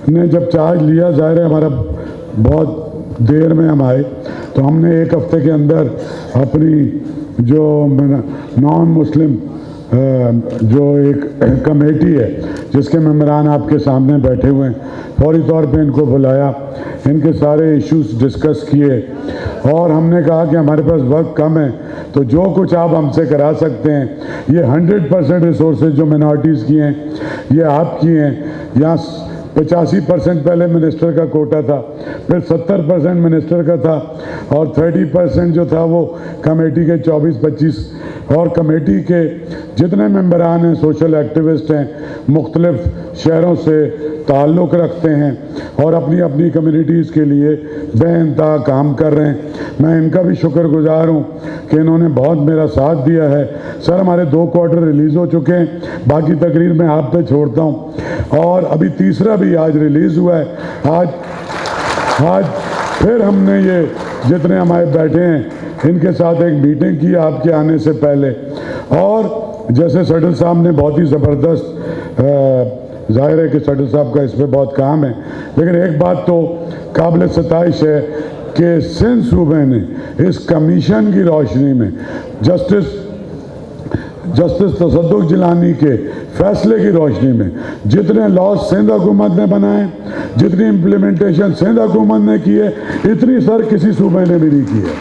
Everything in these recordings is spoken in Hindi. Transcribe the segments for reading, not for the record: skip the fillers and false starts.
ने जब चार्ज लिया, जाहिर है हमारा बहुत देर में हम आए, तो हमने एक हफ्ते के अंदर अपनी जो नॉन मुस्लिम जो एक कमेटी है जिसके मेंबरान आपके सामने बैठे हुए हैं, फौरी तौर पे इनको बुलाया, इनके सारे इश्यूज डिस्कस किए और हमने कहा कि हमारे पास वक्त कम है तो जो कुछ आप हमसे करा सकते हैं, ये 100% रिसोर्सेज जो मिनॉरिटीज़ की हैं ये आपकी हैं। यहाँ 85% पहले मिनिस्टर का कोटा था, फिर 70% मिनिस्टर का था और 30% जो था वो कमेटी के 24-25 और कमेटी के जितने मेंबरान हैं सोशल एक्टिविस्ट हैं, मुख्तलिफ शहरों से ताल्लुक़ रखते हैं और अपनी अपनी कम्युनिटीज़ के लिए बेइंतहा काम कर रहे हैं। मैं इनका भी शुक्रगुजार हूँ कि इन्होंने बहुत मेरा साथ दिया है। सर हमारे 2 क्वार्टर रिलीज़ हो चुके हैं, बाकी तकरीर मैं आप पे छोड़ता हूँ और अभी तीसरा भी आज रिलीज़ हुआ है। आज फिर हमने ये जितने हमारे बैठे हैं इनके साथ एक मीटिंग की आपके आने से पहले, और जैसे सडल साहब ने बहुत ही ज़बरदस्त, जाहिर है कि सडल साहब का इस पर बहुत काम है, लेकिन एक बात तो काबिल सताइश है कि सिंध सूबे ने इस कमीशन की रोशनी में जस्टिस तसद्दुक़ जिलानी के फैसले की रोशनी में जितने लॉज सिंध हुकूमत ने बनाए, जितनी इम्प्लीमेंटेशन सिंध हुकूमत ने की है, इतनी सर किसी सूबे ने भी नहीं की है।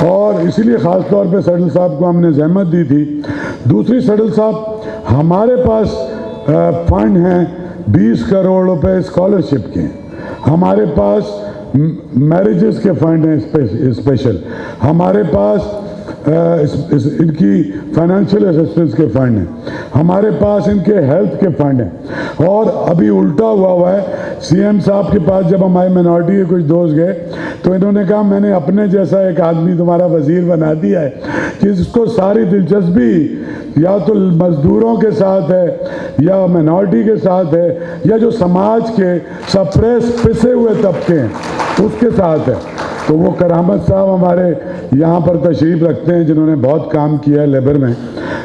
और इसीलिए ख़ास तौर पे सडल साहब को हमने जहमत दी थी। दूसरी, सडल साहब हमारे पास फंड हैं 20 करोड़ रुपए स्कॉलरशिप के, हमारे पास मैरिजेस के फंड हैं स्पेशल, हमारे पास इनकी फाइनेंशियल असिस्टेंस के फंड हैं, हमारे पास इनके हेल्थ के फंड हैं। और अभी उल्टा हुआ है, सीएम साहब के पास जब हमारे मिनॉरिटी के कुछ दोस्त गए तो इन्होंने कहा मैंने अपने जैसा एक आदमी तुम्हारा वजीर बना दिया है जिसको सारी दिलचस्पी या तो मजदूरों के साथ है या मिनॉरिटी के साथ है या जो समाज के सप्रेस पिसे हुए तबके हैं उसके साथ है। तो वो करामत साहब हमारे यहाँ पर तशरीफ़ रखते हैं जिन्होंने बहुत काम किया है लेबर में,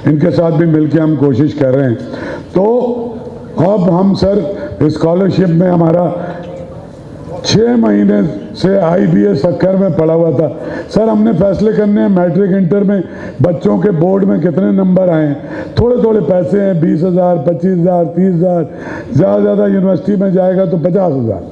इनके साथ भी मिलके हम कोशिश कर रहे हैं। तो अब हम सर स्कॉलरशिप में हमारा 6 महीने से IBA सक्कर में पड़ा हुआ था। सर हमने फैसले करने हैं मैट्रिक इंटर में बच्चों के बोर्ड में कितने नंबर आए हैं, थोड़े थोड़े पैसे हैं, 20,000, 25,000, 30,000, ज़्यादा ज़्यादा यूनिवर्सिटी में जाएगा तो 50,000।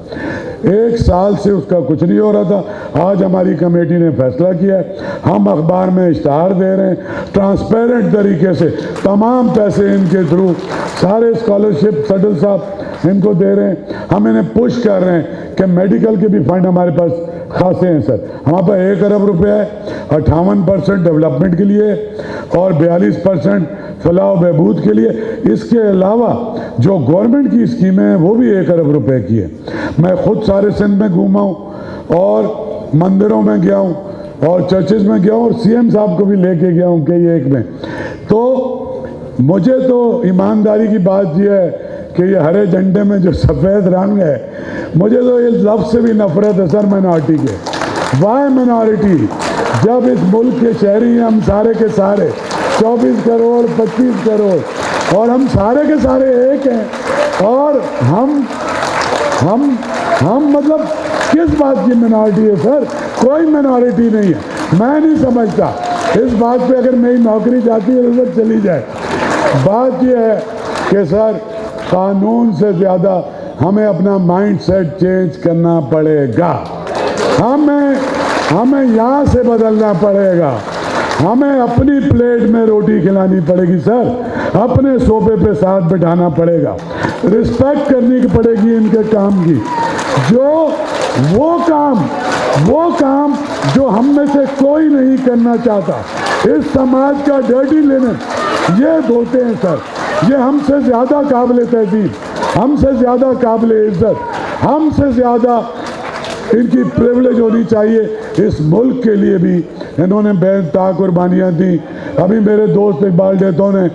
1 साल से उसका कुछ नहीं हो रहा था। आज हमारी कमेटी ने फैसला किया है, हम अखबार में इश्तहार दे रहे हैं, ट्रांसपेरेंट तरीके से तमाम पैसे इनके थ्रू सारे स्कॉलरशिप सडल साहब इनको दे रहे हैं। हम इन्हें पुश कर रहे हैं कि मेडिकल के भी फंड हमारे पास खासे हैं सर, हमारे पास 1 अरब रुपये है, 58% डेवलपमेंट के लिए और 42% फलाह बहबूद के लिए। इसके अलावा जो गवर्नमेंट की स्कीमें हैं वो भी 1 अरब रुपए की है। मैं खुद सारे सिंध में घूमा हूँ और मंदिरों में गया हूँ और चर्चेज में गया हूँ और सीएम साहब को भी लेके गया हूँ कई एक में। तो मुझे तो ईमानदारी की बात यह है कि ये हरे झंडे में जो सफ़ेद रंग है, मुझे तो ये लफ्ज़ से भी नफरत है सर मिनॉरिटी के। वाई मिनॉरिटी, जब इस मुल्क के शहरी हैं हम सारे के सारे 24 करोड़ 25 करोड़ और हम सारे के सारे एक हैं और हम मतलब किस बात की मिनॉरिटी है सर? कोई मिनॉरिटी नहीं है। मैं नहीं समझता इस बात पे, अगर मेरी नौकरी जाती है तो चली जाए। बात यह है कि सर कानून से ज़्यादा हमें अपना माइंड सेट चेंज करना पड़ेगा, हमें यहाँ से बदलना पड़ेगा, हमें अपनी प्लेट में रोटी खिलानी पड़ेगी सर, अपने सोफे पे साथ बिठाना पड़ेगा, रिस्पेक्ट करनी पड़ेगी इनके काम की। जो वो काम जो हम में से कोई नहीं करना चाहता, इस समाज का डर्टी लिनन ये धोते हैं सर, ये हमसे ज़्यादा काबिल तहजीब, हमसे ज़्यादा काबिल इज़्ज़त, हमसे ज़्यादा इनकी प्रिविलेज होनी चाहिए। इस मुल्क के लिए भी इन्होंने बेइंतहा कुर्बानियाँ दी। अभी मेरे दोस्त इकबाल डेतो ने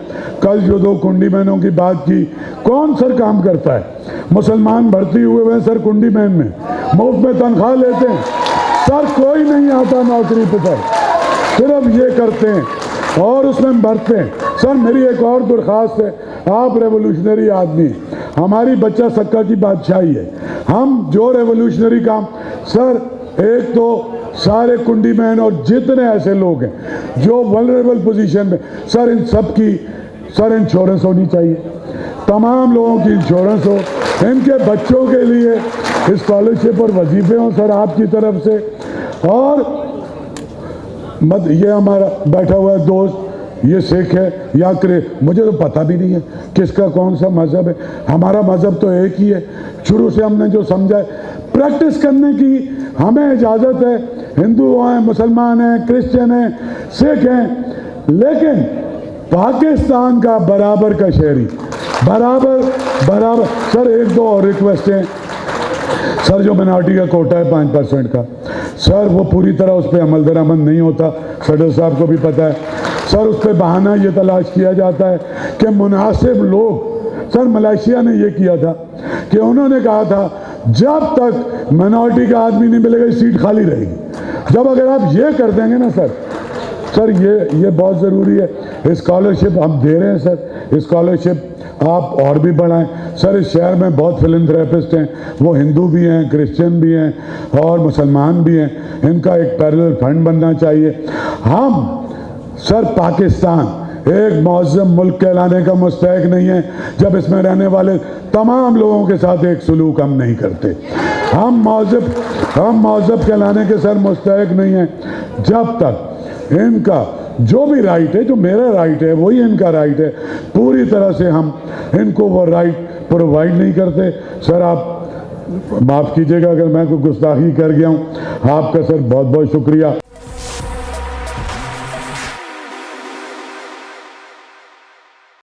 कल जो 2 कुंडी मैनों की बात की, कौन सर काम करता है? मुसलमान भर्ती हुए हैं सर कुंडी मैन में, मुफ्त में तनख्वाह लेते हैं सर, कोई नहीं आता नौकरी पर सर, सिर्फ ये करते हैं और उसमें बढ़ते हैं। सर मेरी एक और दरख्वास्त है, आप रेवोल्यूशनरी आदमी, हमारी बच्चा सक्का की बादशाही है। हम जो रेवोल्यूशनरी काम, सर एक तो सारे कुंडी मैन और जितने ऐसे लोग हैं जो वल्नरेबल पोजीशन में, सर इन सब की सर इंश्योरेंस होनी चाहिए, तमाम लोगों की इंश्योरेंस हो, इनके बच्चों के लिए स्कॉलरशिप और वजीफे हों सर आपकी तरफ से। और ये हमारा बैठा हुआ है दोस्त, ये सिख है या मुझे तो पता भी नहीं है किसका कौन सा मज़हब है। हमारा मज़हब तो एक ही है, शुरू से हमने जो समझा है। प्रैक्टिस करने की हमें इजाज़त है, हिंदू हैं, मुसलमान हैं, क्रिश्चियन हैं, सिख हैं, लेकिन पाकिस्तान का बराबर का शहरी, बराबर बराबर। सर एक दो और रिक्वेस्ट हैं सर, जो मिनॉरिटी का कोटा है 5% का, सर वो पूरी तरह उस पर अमल दरामद नहीं होता, सदर साहब को भी पता है सर। उस पर बहाना ये तलाश किया जाता है कि मुनासिब लोग, सर मलेशिया ने ये किया था कि उन्होंने कहा था जब तक मिनॉरिटी का आदमी नहीं मिलेगा सीट खाली रहेगी। जब अगर आप ये कर देंगे ना सर ये बहुत ज़रूरी है। स्कॉलरशिप हम दे रहे हैं सर, स्कॉलरशिप आप और भी बढ़ाएं सर। इस शहर में बहुत फिलैंथ्रोपिस्ट हैं, वो हिंदू भी हैं, क्रिश्चियन भी हैं और मुसलमान भी हैं, इनका एक पैरेलल फंड बनना चाहिए। हम सर पाकिस्तान एक मुअज़्ज़म मुल्क कहलाने का मुस्तहिक नहीं है जब इसमें रहने वाले तमाम लोगों के साथ एक सलूक हम नहीं करते। हम मुअज़्ज़म कहलाने के सर मुस्तहिक नहीं है जब तक इनका जो भी राइट है, जो मेरा राइट है वही इनका राइट है, पूरी तरह से हम इनको वो राइट प्रोवाइड नहीं करते। सर आप माफ़ कीजिएगा अगर मैं कोई गुस्ताखी कर गया हूँ, आपका सर बहुत बहुत शुक्रिया।